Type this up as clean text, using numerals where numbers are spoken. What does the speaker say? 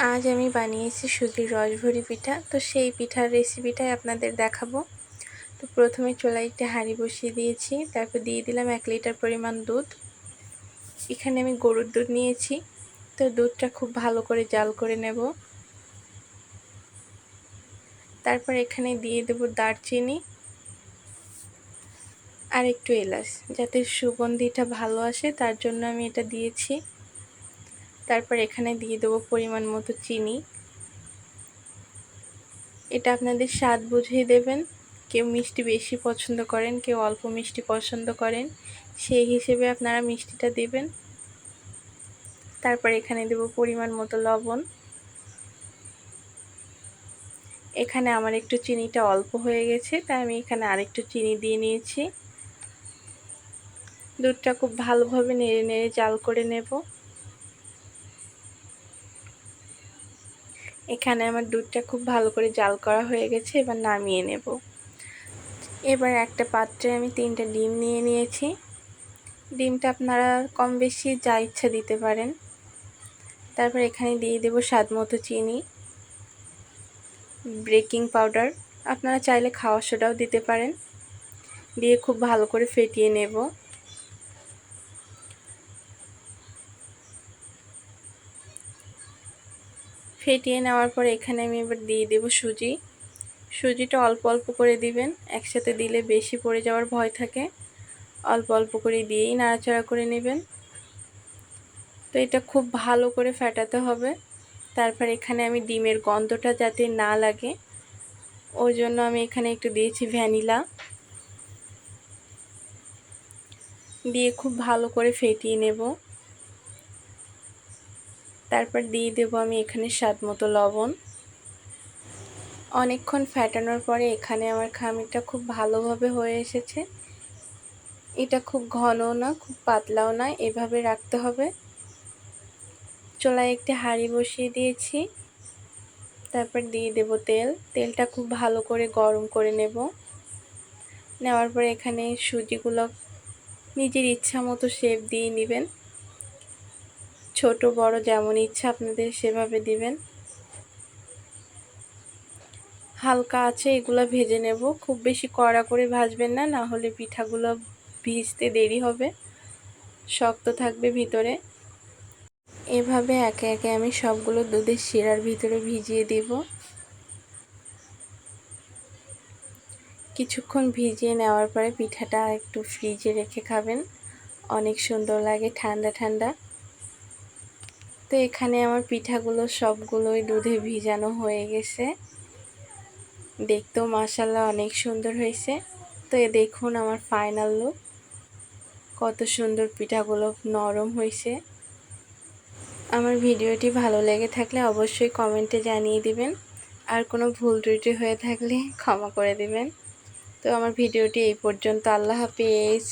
আজ আমি বানিয়েছি সুজির রসভরি পিঠা। তো সেই পিঠার রেসিপিটাই আপনাদের দেখাবো। তো প্রথমে চুলায় একটা হাঁড়ি বসিয়ে দিয়েছি, তারপর দিয়ে দিলাম 1 লিটার পরিমাণ দুধ। এখানে আমি গরুর দুধ নিয়েছি। তো দুধটা খুব ভালো করে জাল করে নেব। তারপর এখানে দিয়ে দেব দারচিনি আর একটু এলাচ, যাতে সুগন্ধিটা ভালো আসে তার জন্য আমি এটা দিয়েছি। তারপর এখানে দিয়ে দেব পরিমাণ মতো চিনি। এটা আপনাদের স্বাদ বুঝে দেবেন। কেউ মিষ্টি বেশি পছন্দ করেন, কেউ অল্প মিষ্টি পছন্দ করেন, সেই হিসেবে আপনারা মিষ্টিটা দেবেন। তারপর এখানে দেব পরিমাণ মতো লবণ। এখানে আমার একটু চিনিটা অল্প হয়ে গেছে, তাই আমি এখানে আরেকটু চিনি দিয়ে নিয়েছি। দুধটা খুব ভালোভাবে নেড়ে নেড়ে জাল করে নেব। এখানে আমার দুধটা খুব ভালো করে জাল করা হয়ে গেছে, এবার নামিয়ে নেব। এবার একটা পাত্রে আমি 3টা ডিম নিয়ে নিয়েছি। ডিমটা আপনারা কম বেশি যা ইচ্ছা দিতে পারেন। তারপর এখানে দিয়ে দেব স্বাদমতো চিনি, বেকিং পাউডার, আপনারা চাইলে খাওয়া সোডাও দিতে পারেন। দিয়ে খুব ভালো করে ফেটিয়ে নেব। ফেটিয়ে নেওয়ার পর এখানে আমি এবার দিয়ে দেব সুজি। সুজিটা অল্প অল্প করে দিবেন, একসাথে দিলে বেশি পড়ে যাওয়ার ভয় থাকে। অল্প অল্প করে দিয়েই নাড়াচাড়া করে নেবেন। তো এটা খুব ভালো করে ফেটাতে হবে। তারপর এখানে আমি ডিমের গন্ধটা যাতে না লাগে ওই জন্য আমি এখানে একটু দিয়েছি ভ্যানিলা। দিয়ে খুব ভালো করে ফেটিয়ে নেব। তারপর দিয়ে দেব আমি এখানে স্বাদমতো লবণ। অনেকক্ষণ ফেটানোর পরে এখানে আমার খামিরটা খুব ভালোভাবে হয়ে এসেছে। এটা খুব ঘনও না, খুব পাতলাও না, এভাবে রাখতে হবে। চুলায় একটি হাঁড়ি বসিয়ে দিয়েছি। তারপর দিয়ে দেব তেল। তেলটা খুব ভালো করে গরম করে নেব। নেওয়ার পরে এখানে সুজিগুলো নিজের ইচ্ছা মতো শেপ দিয়ে নেবেন। ছোট বড় যেমন ইচ্ছা আপনাদের সেভাবে দিবেন। হালকা আছে এগুলো ভেজে নেব, খুব বেশি কড়া করে ভাজবেন না, না হলে পিঠাগুলো ভিজতে দেরি হবে, শক্ত থাকবে ভিতরে। এভাবে একে একে আমি সবগুলো দুধের শিরার ভিতরে ভিজিয়ে দেব। কিছুক্ষণ ভিজিয়ে নেওয়ার পরে পিঠাটা একটু ফ্রিজে রেখে খাবেন, অনেক সুন্দর লাগে ঠান্ডা ঠান্ডা। তো এখানে আমার পিঠাগুলো সবগুলোই দুধে ভিজানো হয়ে গেছে। দেখতেও মাশাআল্লাহ অনেক সুন্দর হয়েছে। তো দেখুন আমার ফাইনাল লুক, কত সুন্দর পিঠাগুলো নরম হয়েছে। আমার ভিডিওটি ভালো লেগে থাকলে অবশ্যই কমেন্টে জানিয়ে দিবেন, আর কোনো ভুল ত্রুটি হয়ে থাকলে ক্ষমা করে দিবেন। তো আমার ভিডিওটি এই পর্যন্ত। আল্লাহ হাফেজ।